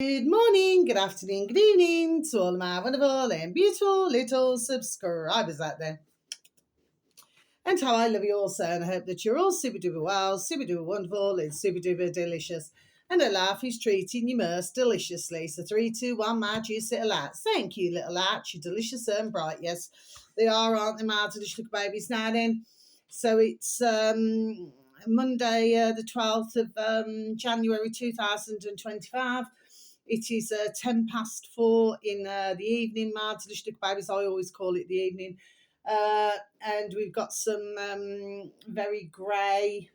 Good morning, good afternoon, good evening to all of my wonderful and beautiful little subscribers out there. And how I love you all, so, and I hope that you're all super duper well, super duper wonderful, and super duper delicious. And that life is treating you most deliciously. So 3, 2, 1, my juicy little lights. Thank you, little lights. You're delicious and bright. Yes, they are, aren't they, my delicious little babies now then? So it's Monday, the 12th of January 2025. It is 4:10 in the evening, my delicious little babies. I always call it the evening. And we've got some very grey,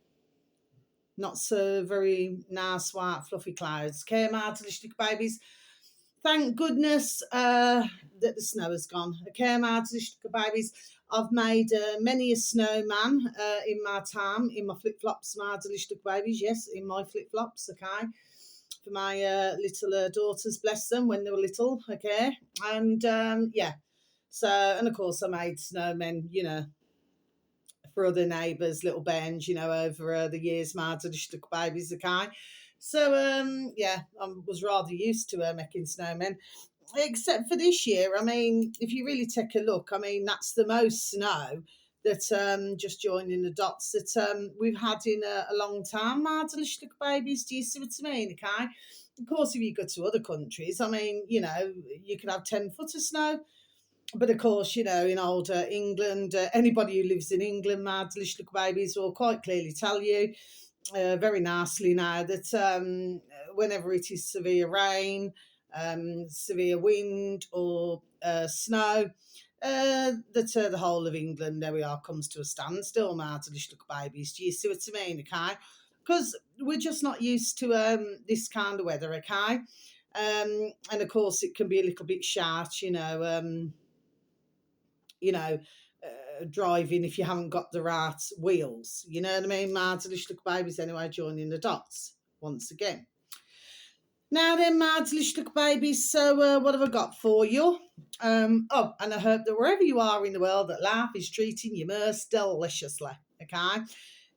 not so very nice white fluffy clouds. Came out, delicious little babies. Thank goodness that the snow has gone. I came out, delicious little babies. I've made many a snowman in my time, in my flip-flops, my delicious little babies. Yes, in my flip-flops, okay. For my little daughters, bless them, when they were little, okay. And yeah. So, and of course, I made snowmen, for other neighbours, little Benj, over the years, my little babies, okay. So, yeah, I was rather used to making snowmen, except for this year. I mean, if you really take a look, I mean, that's the most snow that just joining the dots that we've had in a long time, my little babies. Do you see what I mean? Okay. Of course, if you go to other countries, I mean, you can have 10 foot of snow. But of course, in older England, anybody who lives in England, my delicious little babies, will quite clearly tell you very nicely now that whenever it is severe rain, severe wind, or snow, that the whole of England, there we are, comes to a standstill, my delicious little babies. Do you see what I mean? Okay, because we're just not used to this kind of weather. Okay, and of course it can be a little bit sharp, you know, driving if you haven't got the right wheels. You know what I mean? My delicious little babies, anyway, joining the dots once again. Now then, my delicious little babies, so what have I got for you? And I hope that wherever you are in the world, that life is treating you most deliciously, okay?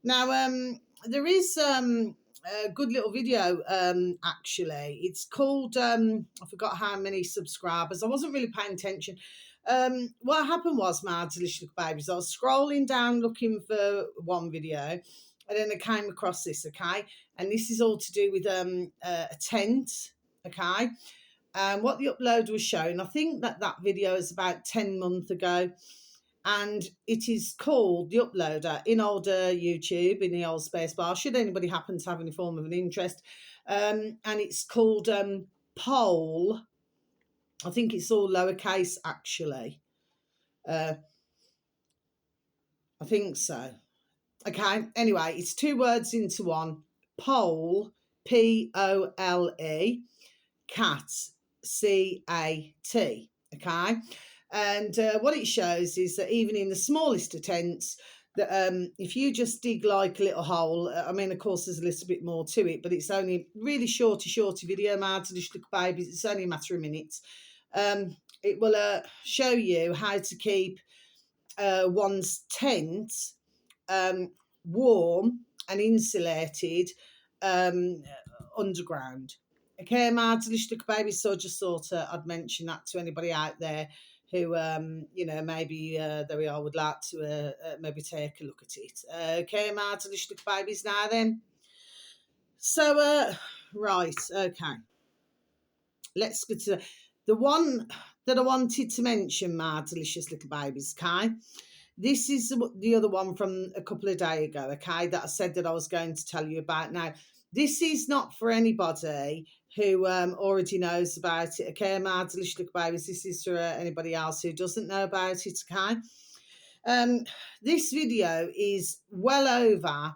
Now, there is a good little video, actually. It's called, I forgot how many subscribers. I wasn't really paying attention. What happened was, my delicious little babies, I was scrolling down looking for one video, and then I came across this, okay? And this is all to do with a tent, okay? What the upload was showing, I think that video is about 10 months ago, and it is called the uploader in older YouTube, in the old space bar, should anybody happen to have any form of an interest. And it's called Pole. I think it's all lowercase, actually. I think so. Okay, anyway, it's 2 words into one. Pole, Pole, cat, CAT. Okay, and what it shows is that even in the smallest of tents, that if you just dig like a little hole, I mean, of course, there's a little bit more to it, but it's only really shorty video, my little babies. It's only a matter of minutes. It will show you how to keep one's tent warm and insulated underground. Okay, my delicious little baby. So I just thought I'd mention that to anybody out there who, maybe there we are, would like to maybe take a look at it. Okay, my delicious little babies. Now then, so right, okay, let's get to the one that I wanted to mention, my delicious little babies. Okay, this is the other one from a couple of days ago, okay, that I said that I was going to tell you about. Now, this is not for anybody who already knows about it, okay, my delicious little babies. This is for anybody else who doesn't know about it, okay. This video is well over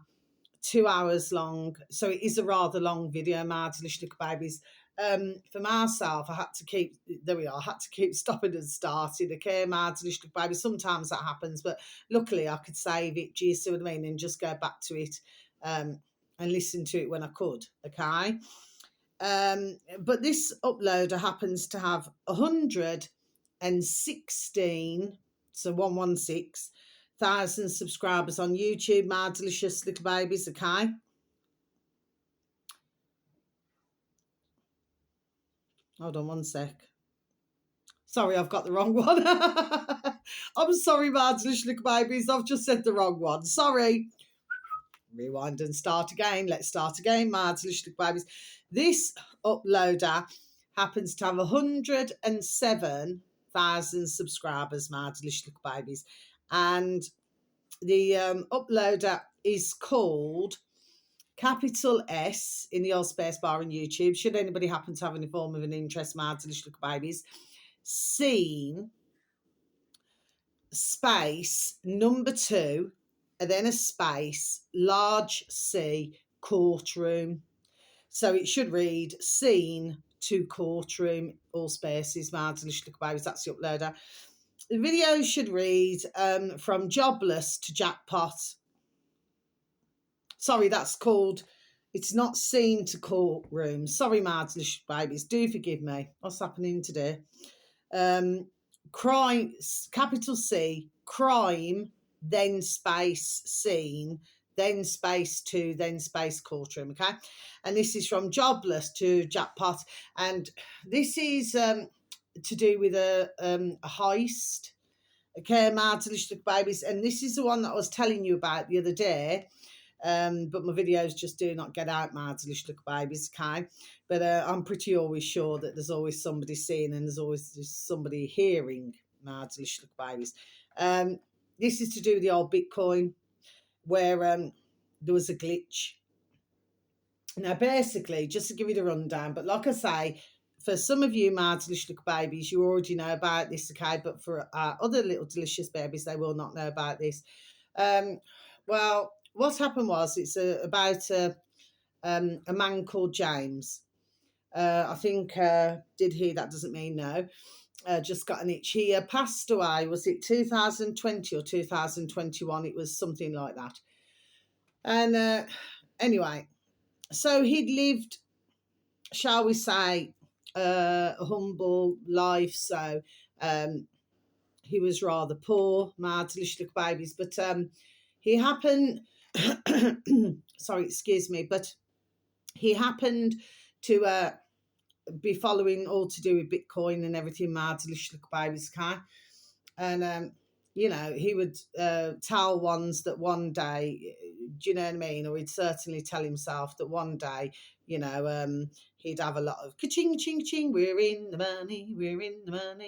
2 hours long, so it is a rather long video, my delicious little babies. For myself, I had to keep, there we are, I had to keep stopping and starting, okay, my delicious little baby. Sometimes that happens, but luckily I could save it, do you see what I mean, and just go back to it and listen to it when I could, okay. But this uploader happens to have 116, so 116,000 subscribers on YouTube, my delicious little babies, okay. Hold on one sec. Sorry, I've got the wrong one. I'm sorry, marvelous little babies. I've just said the wrong one. Sorry. Rewind and start again. Let's start again, marvelous little babies. This uploader happens to have 107,000 subscribers, marvelous little babies, and the uploader is called capital S in the old space bar on YouTube. Should anybody happen to have any form of an interest, marvelous little babies, scene space number 2 and then a space large C courtroom. So it should read scene to courtroom, all spaces, marvelous little babies. That's the uploader. The video should read from jobless to jackpot. Sorry, that's called, it's not scene to courtroom. Sorry, marvelous babies, do forgive me. What's happening today? Crime, capital C, crime, then space scene, then space 2, then space courtroom, okay? And this is from jobless to jackpot. And this is to do with a heist, okay, marvelous babies. And this is the one that I was telling you about the other day. But my videos just do not get out, marvelous little babies, okay? But I'm pretty always sure that there's always somebody seeing and there's always somebody hearing, marvelous little babies. This is to do with the old Bitcoin, where there was a glitch. Now, basically, just to give you the rundown, but like I say, for some of you marvelous little babies, you already know about this, okay? But for other little delicious babies, they will not know about this. Well, what happened was it's about a man called James. I think, did he? That doesn't mean no. Just got an itch. He passed away, was it 2020 or 2021? It was something like that. And anyway, so he'd lived, shall we say, a humble life. So he was rather poor, marvelous little babies. But he happened, sorry, excuse me, but he happened to be following all to do with Bitcoin and everything, marvelous little babies, car. And, you know, he would tell ones that one day, do you know what I mean? Or he'd certainly tell himself that one day, you know, he'd have a lot of ka-ching, ching, ching, we're in the money,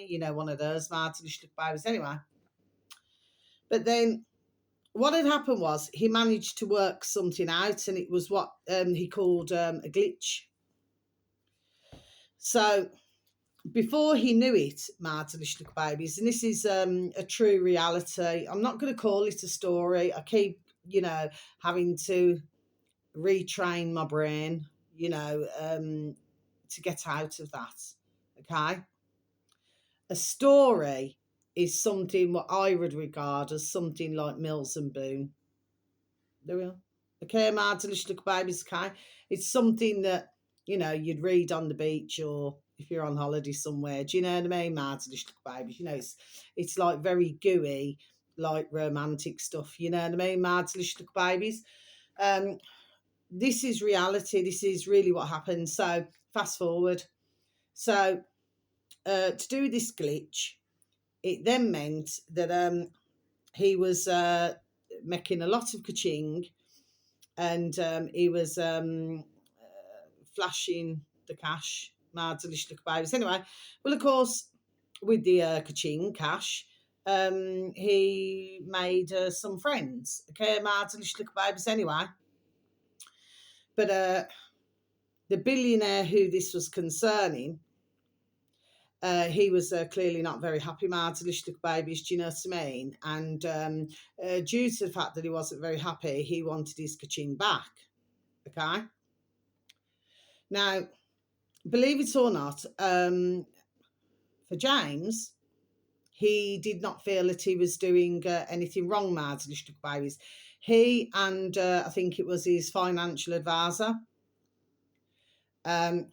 you know, one of those marvelous little babies. Anyway, but then what had happened was he managed to work something out, and it was what he called a glitch. So before he knew it, marvelous little babies, and this is a true reality. I'm not going to call it a story. I keep, you know, having to retrain my brain, you know, to get out of that. Okay. A story is something what I would regard as something like Mills and Boon. There we are. Okay, marvelous little babies, okay? It's something that, you know, you'd read on the beach or if you're on holiday somewhere. Do you know what I mean? Marvelous little babies. You know, it's like very gooey, like romantic stuff. You know what I mean? Marvelous little babies. This is reality. This is really what happened. So fast forward. So to do this glitch, it then meant that he was making a lot of ka-ching, and he was flashing the cash, marvelous little babies. Anyway, well, of course, with the ka-ching cash, he made some friends. Okay, marvelous little babies. Anyway, but the billionaire who this was concerning, he was clearly not very happy, marvelous little babies, do you know what I mean? And due to the fact that he wasn't very happy, he wanted his ka-ching back, okay? Now, believe it or not, for James, he did not feel that he was doing anything wrong, marvelous little babies. He and I think it was his financial advisor, I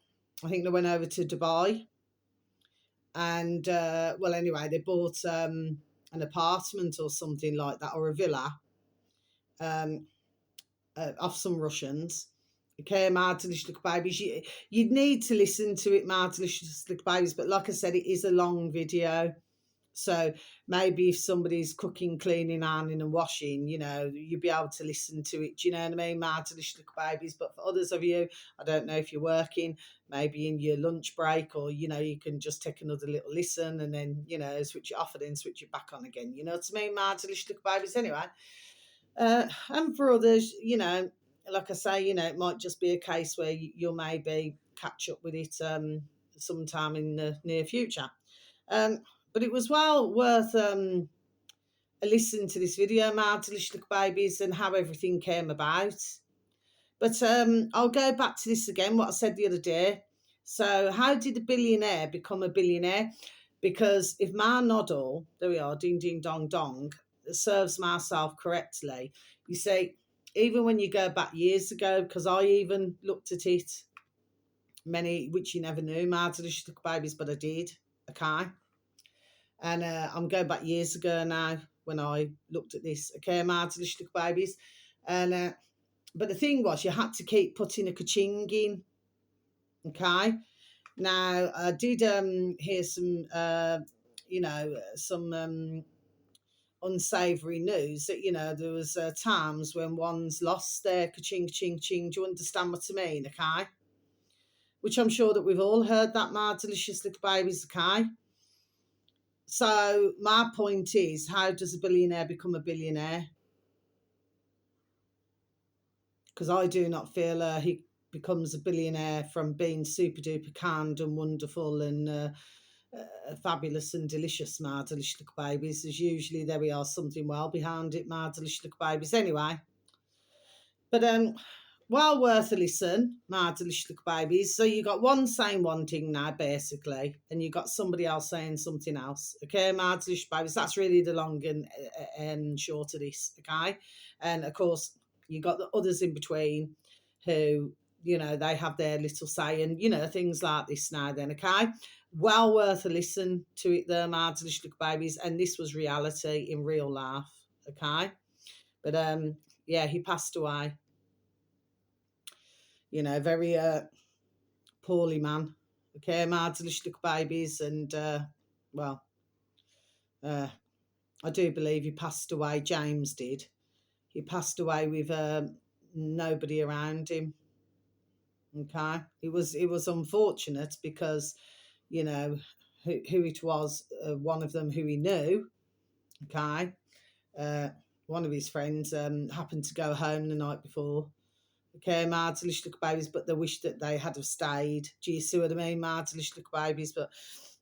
think they went over to Dubai. And well, anyway, they bought an apartment or something like that, or a villa off some Russians Okay, my delicious little babies. You'd need to listen to it, my delicious little babies. But like I said, it is a long video. So maybe if somebody's cooking, cleaning, ironing and washing, you know, you'll be able to listen to it. Do you know what I mean? My delicious little babies. But for others of you, I don't know if you're working, maybe in your lunch break, or, you know, you can just take another little listen and then, you know, switch it off and then switch it back on again. You know what I mean? My delicious little babies. Anyway, and for others, you know, like I say, you know, it might just be a case where you'll maybe catch up with it sometime in the near future. But it was well worth a listen to this video, my delicious little babies, and how everything came about. But I'll go back to this again, what I said the other day. So how did a billionaire become a billionaire? Because if my noddle, there we are, ding, ding, dong, dong, serves myself correctly, you see, even when you go back years ago, because I even looked at it, many, which you never knew, my delicious little babies, but I did, okay? And I'm going back years ago now when I looked at this, okay, my delicious little babies. And but the thing was, you had to keep putting a ka-ching in, okay? Now, I did hear some, you know, some unsavoury news that, you know, there was times when one's lost their ka-ching, ching, ching. Do you understand what I mean, okay? Which I'm sure that we've all heard that, my delicious little babies, okay? So my point is, how does a billionaire become a billionaire? Because I do not feel he becomes a billionaire from being super duper kind and wonderful and fabulous and delicious, my delicious little babies. There's usually, there we are, something well behind it, my delicious little babies. Anyway, but well worth a listen, my delicious little babies. So you got one saying one thing now, basically, and you got somebody else saying something else. Okay, my delicious babies. That's really the long and short of this. Okay, and of course you got the others in between, who, you know, they have their little say, and, you know, things like this now. Then, okay, well worth a listen to it, there, my delicious little babies. And this was reality in real life. Okay, but yeah, he passed away. You know, very poorly man. Okay, my delicious little babies. And well, I do believe he passed away. James did. He passed away with nobody around him. Okay, it was unfortunate because, you know, who it was, one of them who he knew. Okay, one of his friends happened to go home the night before. Okay, my delicious little babies, but they wish that they had have stayed. Do you see what I mean, my delicious little babies? But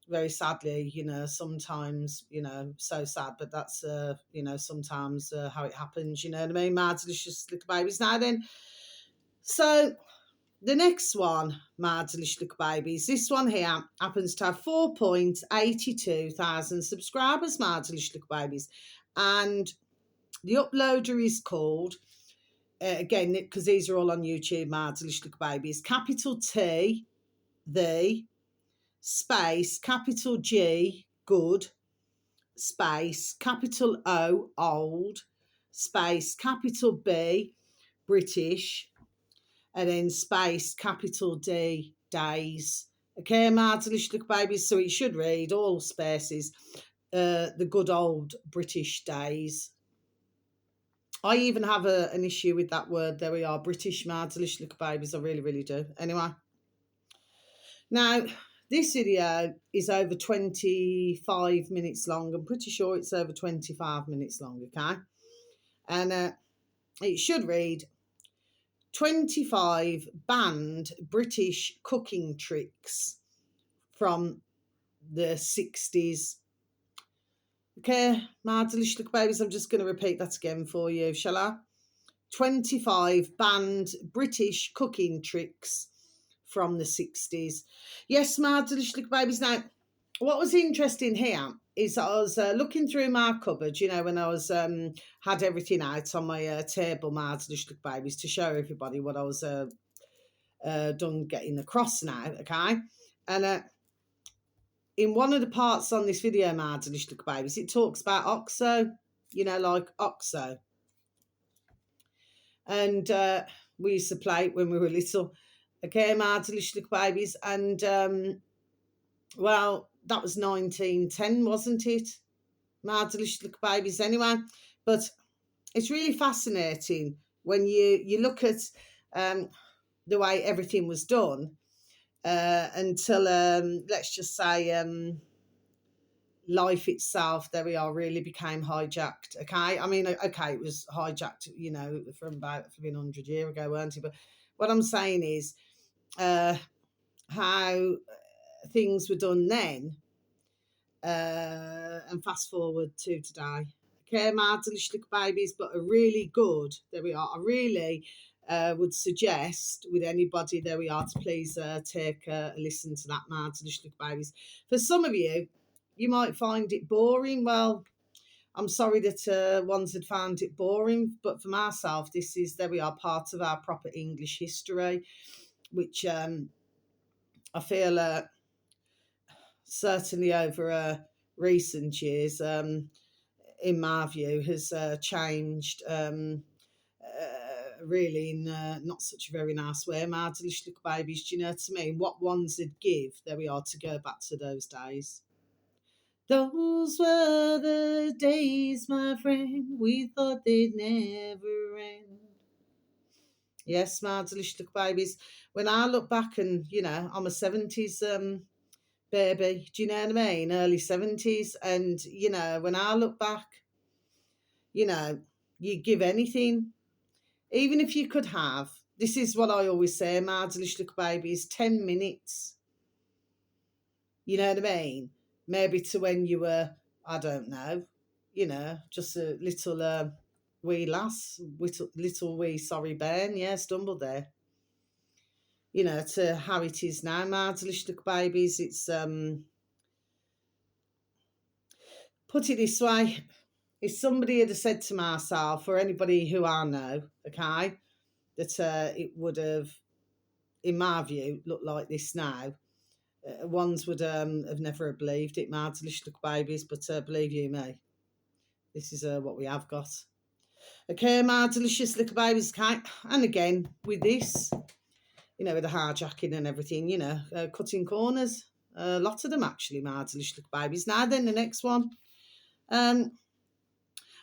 very sadly, you know, sometimes, you know, so sad, but that's, you know, sometimes how it happens, you know what I mean, my delicious little babies. Now then, so the next one, my delicious little babies, this one here happens to have 4.82 thousand subscribers, my delicious little babies. And the uploader is called, again, because these are all on YouTube, my delicious little babies, capital T, the, space, capital G, good, space, capital O, old, space, capital B, British, and then space, capital D, days. Okay, my delicious little babies, so it should read, all spaces, the good old British days. I even have an issue with that word. There we are, British, my delicious little babies. I really, really do. Anyway, now this video is over 25 minutes long. I'm pretty sure it's over 25 minutes long, okay? And it should read 25 banned British cooking tricks from the 60s. Okay, my delicious little babies, I'm just going to repeat that again for you, shall I? 25 banned British cooking tricks from the 60s. Yes, my delicious little babies. Now, what was interesting here is I was looking through my cupboard, you know, when I was had everything out on my table, my delicious little babies, to show everybody what I was done getting across now, okay? And in one of the parts on this video, my delicious little babies, it talks about OXO, you know, like OXO. And we used to play it when we were little. Okay, my delicious little babies. And, well, that was 1910, wasn't it? My delicious little babies, anyway. But it's really fascinating when you look at the way everything was done until, let's just say, life itself, there we are, really became hijacked. Okay, I mean, okay, it was hijacked, from about 100 years ago, weren't it? But what I'm saying is how things were done then, and fast forward to today. Okay, my delicious little babies, but a really good, there we are, I really would suggest with anybody, there we are, to please take a listen to that, my delicious little babies. For some of you, you might find it boring. Well, I'm sorry that ones had found it boring, but for myself, this is, there we are, part of our proper English history, which I feel certainly over recent years, in my view, has changed really in not such a very nice way. My delicious little babies, do you know what I mean? What ones would give, there we are, to go back to those days. Those were the days, my friend, we thought they'd never end. Yes, my delicious little babies. When I look back and, I'm a 70s baby, do you know what I mean? Early 70s. And, when I look back, you give anything, even if you could have, this is what I always say, my delicious little babies, 10 minutes. You know what I mean? Maybe to when you were, I don't know, just a little wee lass, little wee sorry bairn, yeah, stumbled there. To how it is now, my delicious little babies, it's, put it this way, if somebody had said to myself, or anybody who I know, okay, that it would have, in my view, looked like this now, ones would have never believed it, my delicious little babies, but believe you me, this is what we have got. Okay, my delicious little babies, okay, and again, with this, with the hijacking and everything, cutting corners, a lot of them actually, my delicious little babies. Now then, the next one.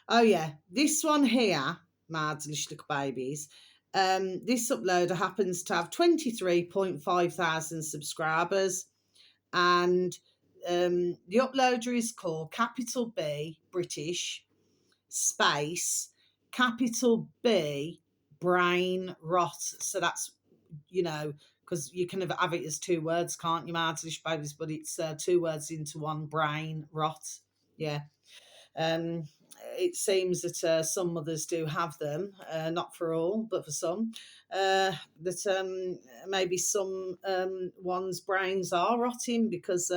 Oh yeah, this one here, my delicious little babies. This uploader happens to have 23.5 thousand subscribers, and the uploader is called capital B British space capital B brain rot. So that's, because you can have it as two words, can't you, my delicious babies? But it's two words into one, brain rot. Yeah. It seems that some mothers do have them, not for all, but for some. That maybe some one's brains are rotting because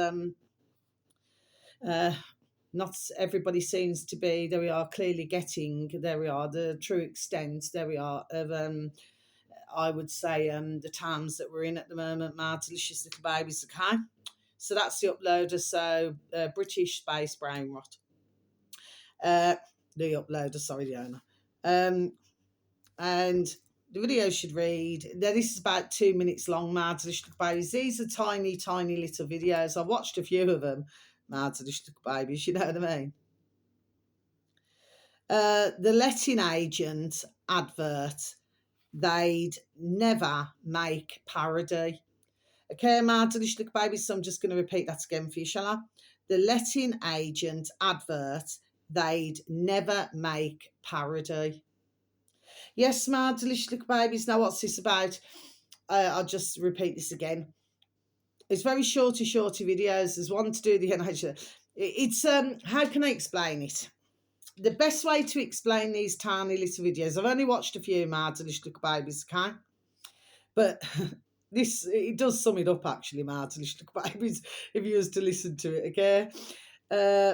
not everybody seems to be, there we are, clearly getting, there we are, the true extent, there we are, of I would say the times that we're in at the moment, my delicious little babies, okay? So that's the uploader, so British space brain rot. The uploader, sorry, the owner. And the video should read, now this is about 2 minutes long, my delicious little babies. These are tiny, tiny little videos. I watched a few of them, my delicious little babies, you know what I mean? The letting agent advert, they'd never make parody. Okay, my delicious little babies, so I'm just going to repeat that again for you, shall I? The letting agent advert, they'd never make parody. Yes, my delicious little babies. Now, what's this about? I'll just repeat this again. It's very shorty videos. There's one to do the NHS. It's how can I explain it? The best way to explain these tiny little videos, I've only watched a few, my delicious little babies, okay? But it does sum it up, actually, my delicious little babies, if you was to listen to it, okay?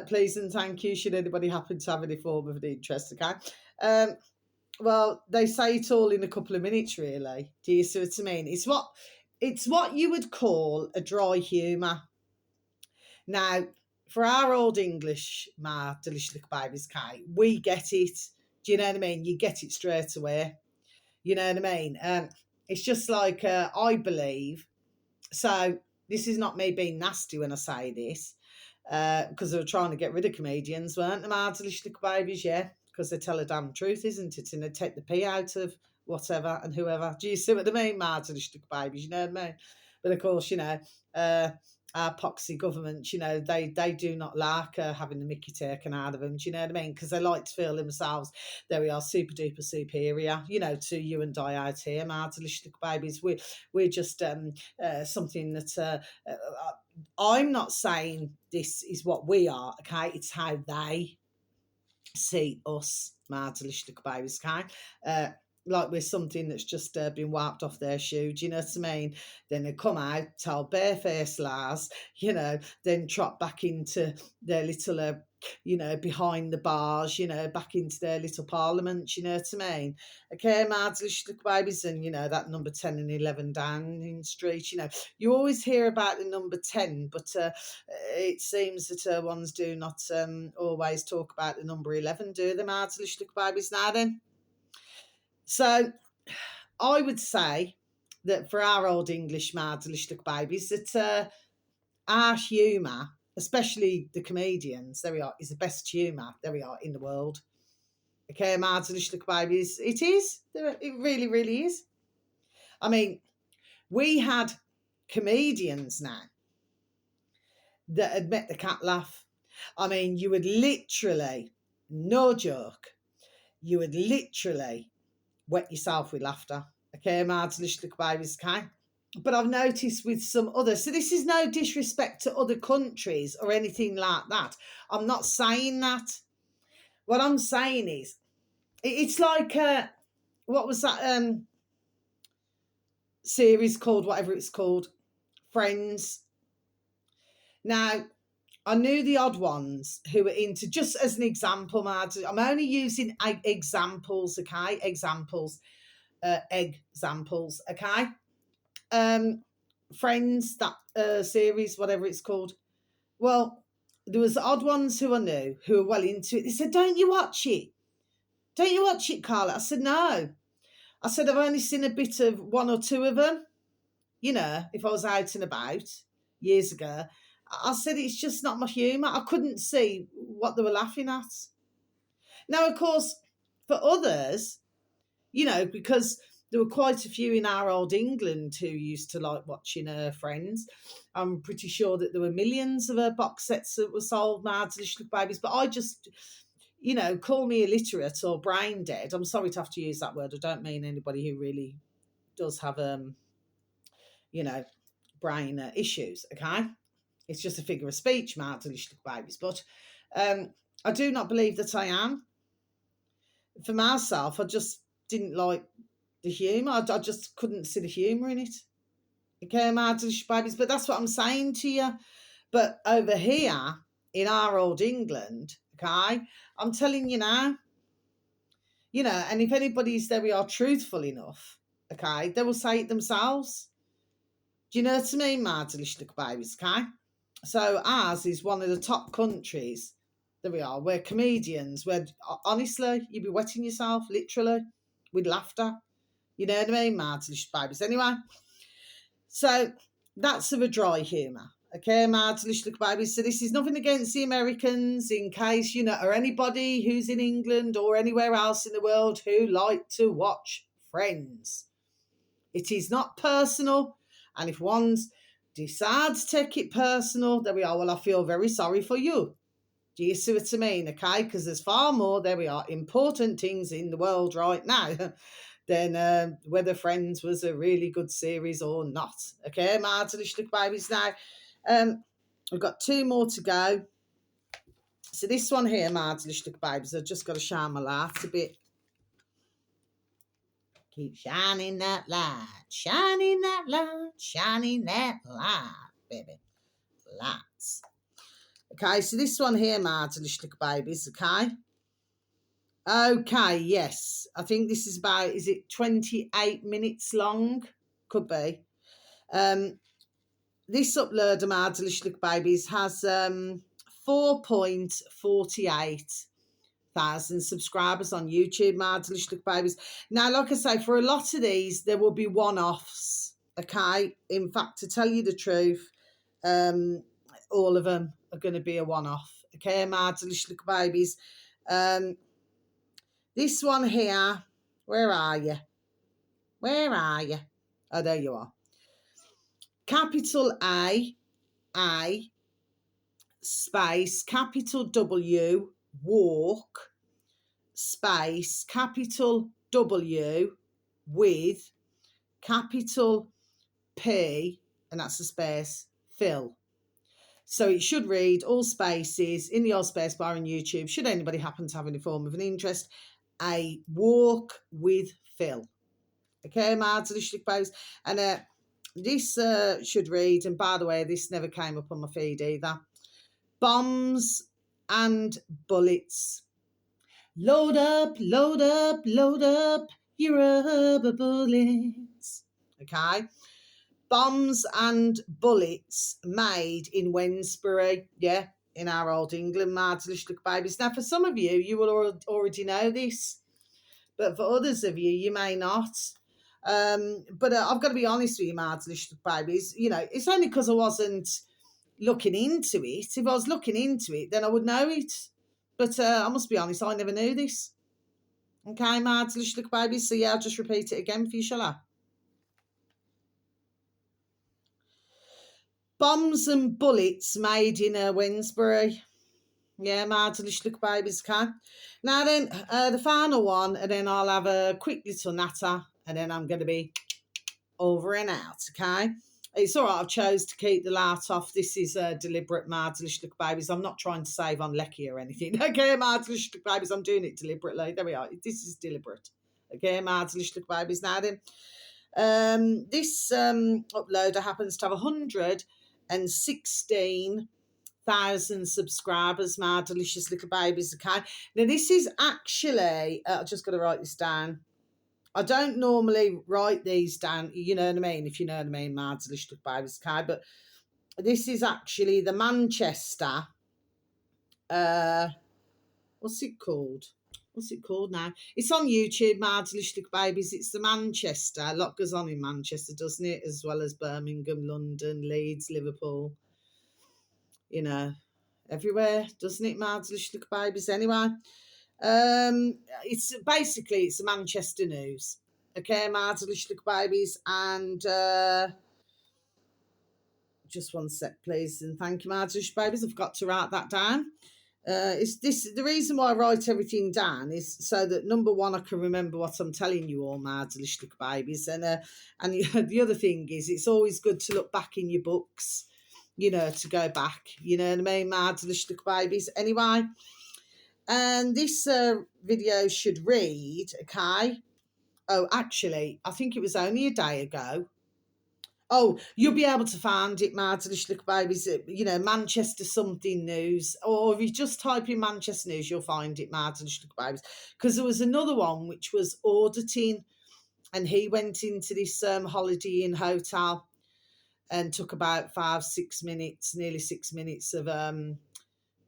Please and thank you, should anybody happen to have any form of an interest, okay? Well, they say it all in a couple of minutes, really. Do you see what I mean? It's what you would call a dry humour. Now, for our old English, my delicious little babies, Kate, we get it. Do you know what I mean? You get it straight away. You know what I mean? It's just like, I believe, so this is not me being nasty when I say this, because they were trying to get rid of comedians, weren't they, Martha babies? Yeah, because they tell a damn truth, isn't it? And they take the pee out of whatever and whoever. Do you see what I mean, Martha babies? You know what I mean? But of course, uh, our poxy government, they do not like having the mickey taken out of them. Do you know what I mean? Because they like to feel themselves, there we are, super duper superior, to you and I out here, Martha babies. We're just something that I'm not saying this is what we are, okay? It's how they see us, Mardelistic babies, okay? Like we're something that's just been wiped off their shoe, do you know what I mean? Then they come out, tell barefaced lies, then trot back into their little, behind the bars, back into their little parliament, you know what I mean? Okay, Mardelistic babies, and, that number 10 and 11 Downing Street, you always hear about the number 10, but it seems that ones do not always talk about the number 11, do they, Mardelistic babies, now then? So I would say that for our old English Mardelistic babies, that our humour, especially the comedians, there we are, is the best humour, there we are, in the world. Okay, Mardelistic babies, it is. It really, really is. I mean, we had comedians now that had met the cat laugh. I mean, you would literally, no joke, you would literally wet yourself with laughter. Okay, Mardelistic babies, okay? But I've noticed with some others, so this is no disrespect to other countries or anything like that. I'm not saying that. What I'm saying is, it's like, what was that series called, whatever it's called, Friends. Now, I knew the odd ones who were into, just as an example, Martin, I'm only using examples, okay? Examples, okay? Friends, that series, whatever it's called. Well, there was odd ones who I knew who were well into it. They said, don't you watch it? Don't you watch it, Carla? I said, no. I said, I've only seen a bit of one or two of them. If I was out and about years ago, I said, it's just not my humour. I couldn't see what they were laughing at. Now, of course, for others, because there were quite a few in our old England who used to like watching Friends. I'm pretty sure that there were millions of box sets that were sold, Mad Delicious Babies. But I just, call me illiterate or brain dead. I'm sorry to have to use that word. I don't mean anybody who really does have, brain issues, okay? It's just a figure of speech, Mad Delicious Babies. But I do not believe that I am. For myself, I just didn't like the humour. I just couldn't see the humour in it. Okay, Mad Delicious Babies. But that's what I'm saying to you. But over here, in our old England, okay, I'm telling you now, and if anybody's there, we are truthful enough, okay, they will say it themselves. Do you know what I mean, Mad Delicious Babies, okay? So ours is one of the top countries, there we are, where comedians, where honestly, you'd be wetting yourself, literally, with laughter. You know what I mean, Mad Delicious Babies. Anyway, so that's of a dry humour. Okay, Mad Delicious Babies. So this is nothing against the Americans, in case, or anybody who's in England or anywhere else in the world who like to watch Friends. It is not personal. And if one decides to take it personal, there we are. Well, I feel very sorry for you. Do you see what I mean? Okay, because there's far more, there we are, important things in the world right now than whether Friends was a really good series or not. Okay, my delicious babies. Now, we've got two more to go. So this one here, my delicious babies, I've just got to shine my light a bit. Keep shining that light, shining that light, shining that light, baby. Lights. Okay, so this one here, my delicious babies, okay? Okay, yes. I think this is about, is it 28 minutes long? Could be. This upload, my delicious babies, has 4.48 thousand subscribers on YouTube, my delicious little babies. Now, like I say, for a lot of these, there will be one-offs, okay? In fact, to tell you the truth, all of them are going to be a one-off, okay, my delicious little babies. This one here, where are you? Where are you? Oh, there you are. Capital A, space, capital W, walk, space, capital W, with, capital P, and that's a space, fill. So it should read all spaces in the old space bar on YouTube, should anybody happen to have any form of an interest, a walk with fill. Okay, my delicious babies. And this should read, and by the way, this never came up on my feed either, bombs and bullets. Load up, load up, load up your rubber bullets. Okay. Bombs and bullets made in Wednesbury, yeah, in our old England, my delicious little babies. Now, for some of you, you will already know this, but for others of you, you may not. But I've got to be honest with you, my delicious little babies. You know, it's only because I wasn't looking into it. If I was looking into it, then I would know it. But I must be honest, I never knew this. Okay, my delicious little babies. So yeah, I'll just repeat it again for you, shall I? Bombs and bullets made in Wednesbury. Yeah, my delicious little babies can. Now then, the final one, and then I'll have a quick little natter, and then I'm going to be over and out, okay? It's all right, I've chose to keep the light off. This is deliberate, my delicious little babies. I'm not trying to save on Lecky or anything. Okay, my delicious little babies, I'm doing it deliberately. There we are. This is deliberate. Okay, my delicious little babies. Now then, this uploader happens to have 116,000 subscribers, my delicious little babies. Okay, now this is actually, I've just got to write this down. I don't normally write these down, you know what I mean, if you know what I mean, my delicious little babies. Okay, but this is actually the Manchester, what's it called? What's it called now? It's on YouTube, my delicious little babies. It's the Manchester. A lot goes on in Manchester, doesn't it? As well as Birmingham, London, Leeds, Liverpool. You know, everywhere, doesn't it, my delicious little babies? Anyway, it's the Manchester News. Okay, my delicious little babies. And just one sec, please. And thank you, my delicious babies. I've got to write that down. The reason why I write everything down is so that, number one, I can remember what I'm telling you all, my delicious little babies, and the other thing is, it's always good to look back in your books, you know, to go back, you know what I mean, my delicious little babies. Anyway, and this video should read, okay. Oh, actually, I think it was only a day ago. Oh, you'll be able to find it, my delicious little babies, you know, Manchester something news. Or if you just type in Manchester news, you'll find it, my delicious little babies. Because there was another one which was auditing, and he went into this Holiday Inn hotel and took about 5-6 minutes, nearly 6 minutes of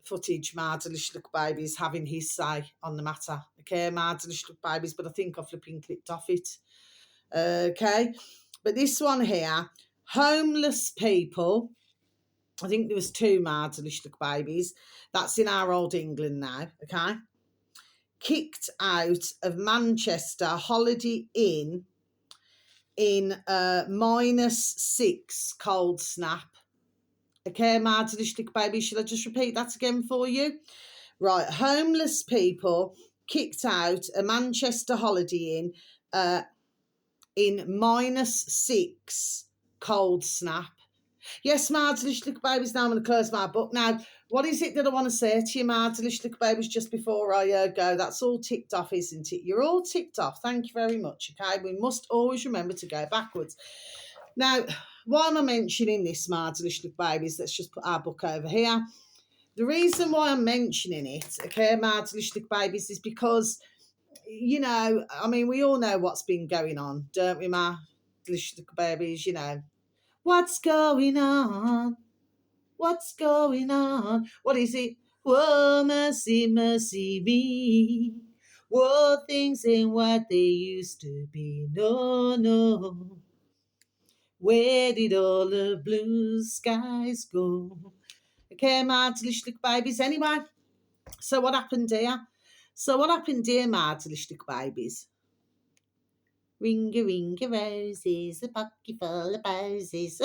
footage, my delicious little babies, having his say on the matter. Okay, my delicious little babies, but I think I flipping clicked off it. Okay. But this one here, homeless people, I think there was 2, my delicious little babies. That's in our old England now, okay? Kicked out of Manchester Holiday Inn in -6 cold snap. Okay, my delicious little babies, should I just repeat that again for you? Right, homeless people kicked out a Manchester Holiday Inn in -6 cold snap. Yes, my delicious little babies, now I'm going to close my book. Now, what is it that I want to say to you, my delicious little babies, just before I go? That's all ticked off, isn't it? You're all ticked off. Thank you very much, okay? We must always remember to go backwards. Now, why am I mentioning this, my delicious little babies? Let's just put our book over here. The reason why I'm mentioning it, okay, my delicious little babies, is because, you know, I mean, we all know what's been going on, don't we, my delicious little babies? You know, what's going on? What's going on? What is it? Whoa, mercy, mercy me. Whoa, things ain't what they used to be. No, no. Where did all the blue skies go? Okay, my delicious babies. Anyway, so what happened here? My delicious babies? Ring a roses, a pocket full of posies.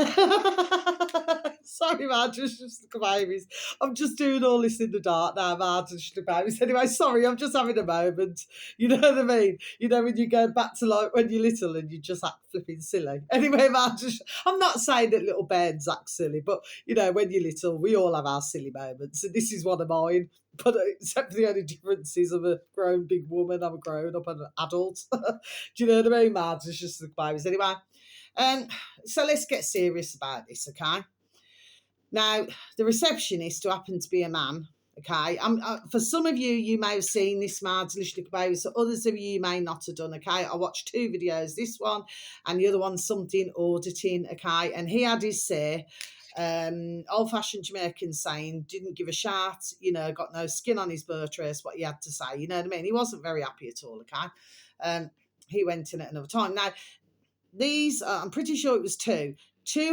Sorry, man, just the babies. I'm just doing all this in the dark now, man, just the babies. Anyway, sorry, I'm just having a moment. You know what I mean? You know, when you go back to like when you're little and you just act flipping silly. Anyway, man, I'm not saying that little bairns act silly, but you know, when you're little, we all have our silly moments, and this is one of mine. But except for the only difference is I'm a grown big woman, I'm a grown up and an adult. Do you know what I mean, Mads? It's just the vibes. Anyway, so let's get serious about this, okay? Now, the receptionist, who happened to be a man, okay? For some of you, you may have seen this, Mads, so others of you may not have done, okay? I watched two videos, this one and the other one, something auditing, okay? And he had his say, old-fashioned Jamaican saying, didn't give a shit, you know, got no skin on his buttress, what he had to say, you know what I mean? He wasn't very happy at all, okay? He went in at another time. Now, these, I'm pretty sure it was two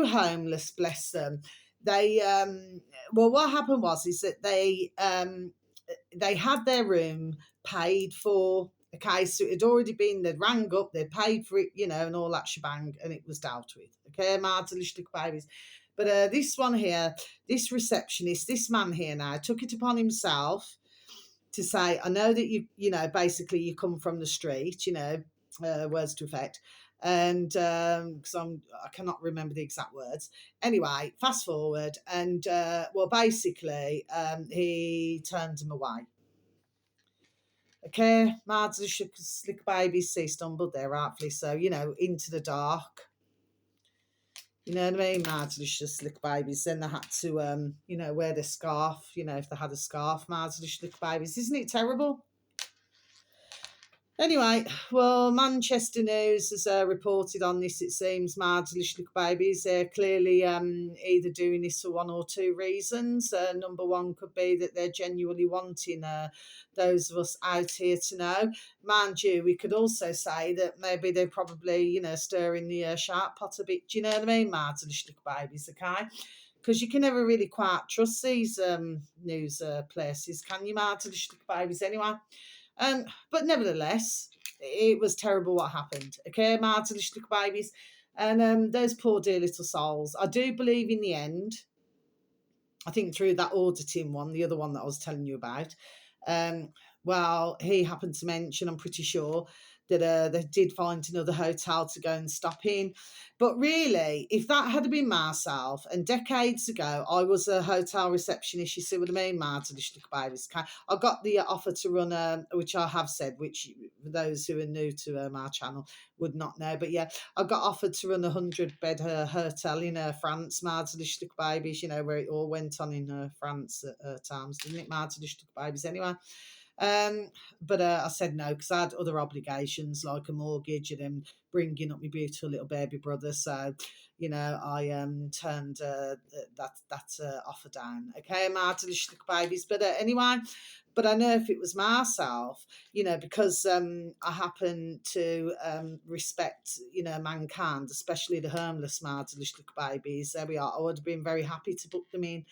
homeless, bless them. They, well, what happened is that they had their room paid for. Okay, so it had already been, they'd rang up, they'd paid for it, you know, and all that shebang, and it was dealt with. Okay, Martha babies. But this one here, this receptionist, this man here now, took it upon himself to say, I know that you know, basically you come from the street, you know, words to effect, and because I cannot remember the exact words. Anyway, fast forward, and well, basically, he turned him away. Okay, Mads slick baby, see stumbled there artfully, so you know, into the dark. You know what I mean? Mads slick babies. Then they had to, you know, wear the scarf. You know, if they had a scarf, Mads slick babies. Isn't it terrible? Anyway, well, Manchester News has reported on this, it seems. Mads little babies, they're clearly either doing this for one or two reasons. Number one could be that they're genuinely wanting those of us out here to know. Mind you, we could also say that maybe they're probably, you know, stirring the shark pot a bit. Do you know what I mean, Mads little babies, okay? Because you can never really quite trust these news places, can you, Mads little babies, anyway? But nevertheless, it was terrible what happened. Okay, Martin, little babies, and those poor dear little souls. I do believe in the end, I think through that auditing one, the other one that I was telling you about, well, he happened to mention, I'm pretty sure, that they did find another hotel to go and stop in. But really, if that had been myself, and decades ago, I was a hotel receptionist, you see what I mean, Martin, I got the offer to run, which I have said, which those who are new to my channel would not know. But yeah, I got offered to run a 100-bed hotel in France, Martin, babies, you know, where it all went on in France at times, didn't it, Martin, babies, anyway. But I said no because I had other obligations like a mortgage and then bringing up my beautiful little baby brother. So, you know, I turned that offer down. Okay, Martin, babies. But anyway, but I know if it was myself, you know, because I happen to respect, you know, mankind, especially the homeless Martin, babies. There we are. I would have been very happy to book them in.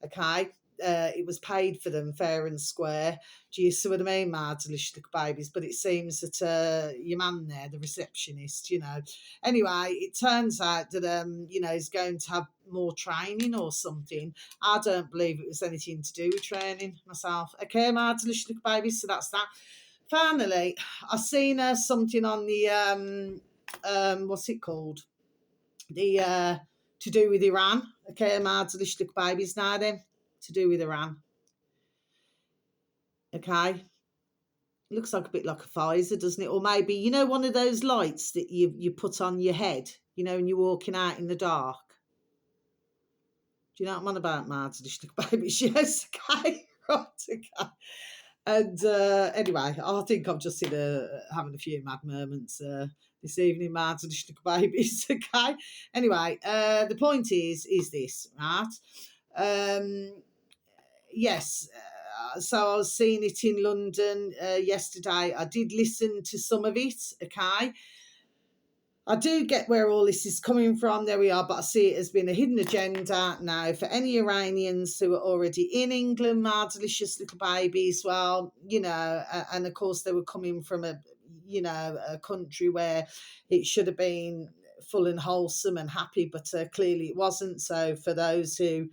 Okay. It was paid for them fair and square. Do you see what I mean, Martin, babies? But it seems that your man there, the receptionist, you know. Anyway, it turns out that you know, he's going to have more training or something. I don't believe it was anything to do with training myself. Okay, Martin, babies. So that's that. Finally, I seen something on the what's it called? The to do with Iran. Okay, Martin, babies. Now then. To do with Iran. Okay. Looks like a bit like a Pfizer, doesn't it? Or maybe, you know, one of those lights that you put on your head, you know, when you're walking out in the dark. Do you know what I'm on about, Martin? Baby, yes, okay. Right, okay. And anyway, I think I'm just having a few mad moments this evening, Martin, babies, okay? Anyway, the point is this, right? Yes, So I was seeing it in London yesterday. I did listen to some of it, okay? I do get where all this is coming from. There we are, but I see it as being a hidden agenda now for any Iranians who are already in England, my delicious little babies. Well, and of course they were coming from a country where it should have been full and wholesome and happy, but clearly it wasn't. So for those who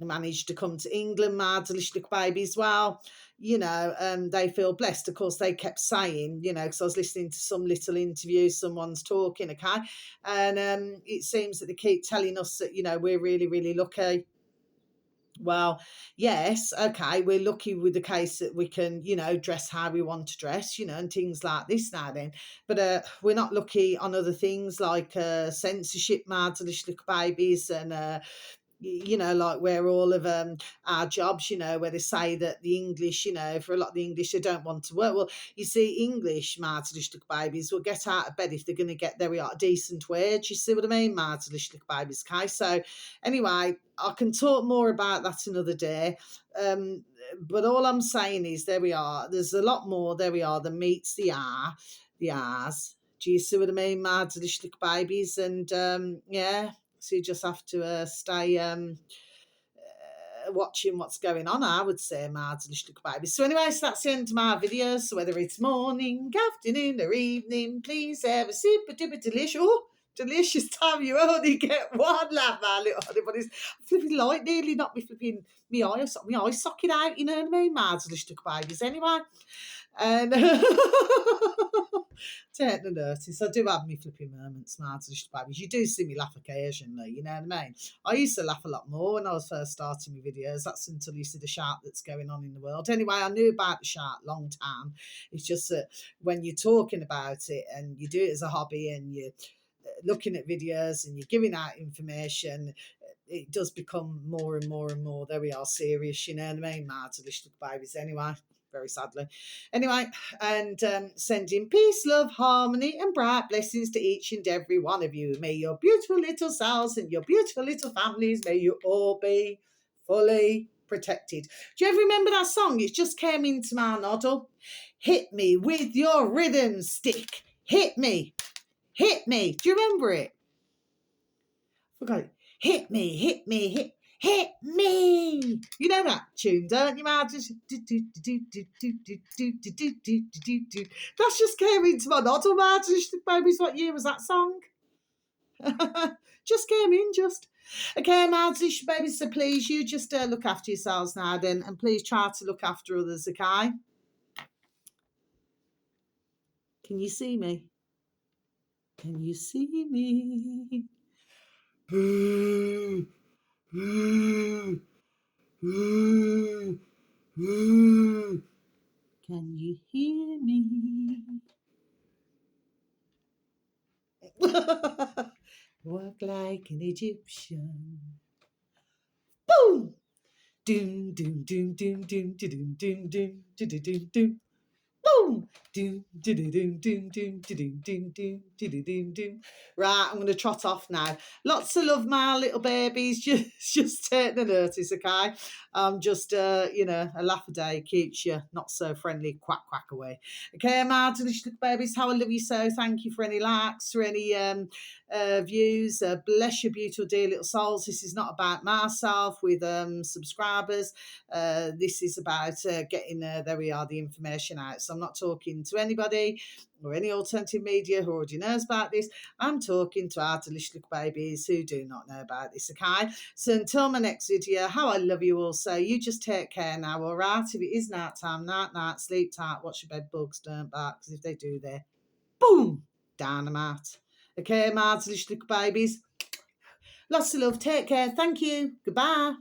managed to come to England, my delicious little babies, well, they feel blessed. Of course, they kept saying, because I was listening to some little interview, someone's talking, okay, and it seems that they keep telling us that, we're really, really lucky. Well, yes, okay, we're lucky with the case that we can, dress how we want to dress, and things like this now then. But we're not lucky on other things like censorship, my delicious little babies, and like where all of our jobs, where they say that the English, for a lot of the English, they don't want to work. Well, you see, English, martylish little babies, will get out of bed if they're going to get, there we are, a decent wage. You see what I mean? Martylish little babies, okay? So anyway, I can talk more about that another day. But all I'm saying is, there we are. There's a lot more, there we are, than meets the R's. Do you see what I mean? Martylish little babies. And yeah. So you just have to stay watching what's going on, I would say, my little baby. So anyway, so that's the end of my video. So whether it's morning, afternoon or evening, please have a super duper delicious time. You only get one laugh, my little honey bunnies. Flipping light nearly knocked me flipping me eye socket out, you know what I mean? My little babies anyway. And take the notice. I do have me flipping moments, martylish babies. You do see me laugh occasionally, you know what I mean? I used to laugh a lot more when I was first starting my videos. That's until you see the shark that's going on in the world. Anyway, I knew about the shark long time. It's just that when you're talking about it and you do it as a hobby and you're looking at videos and you're giving out information, it does become more and more and more, there we are, serious, you know what I mean? Martylish babies anyway. Very sadly. Anyway, and sending peace, love, harmony, and bright blessings to each and every one of you. May your beautiful little selves and your beautiful little families, may you all be fully protected. Do you ever remember that song? It just came into my noddle. Hit me with your rhythm stick. Hit me. Hit me. Do you remember it? Forgot it. Hit me, hit me, hit me. You know that tune, don't you, Martin? That's just came into my noddle, Martin. Babies, what year was that song? Just came in, just. Okay, Martin, babies, so please, you just look after yourselves now then, and please try to look after others, okay? Can you see me? Can you see me? Can you hear me? Walk like an Egyptian. Boom! Doom, doom, doom, doom, doom, doom, doom, doom, doom, doom, doom. Boom! Doom, doom, doom, doom, doom, doom, doom, doom, doom, doom, doom. Right, I'm going to trot off now. Lots of love, my little babies. Just take the notice, okay? Just, a laugh a day keeps you not so friendly. Quack, quack away. Okay, my delicious little babies, how I love you so. Thank you for any likes, for any views. Bless your beautiful, dear little souls. This is not about myself with subscribers. This is about getting, there we are, the information out. So I'm not talking to anybody or any alternative media who already knows about this. I'm talking to our delicious little babies who do not know about this, okay? So until my next video, how I love you all. So you just take care now, all right? If it is night time, night, sleep tight, watch your bed bugs, don't bark, because if they do, they're boom, dynamite. Okay, my delicious little babies. Lots of love, take care, thank you, goodbye.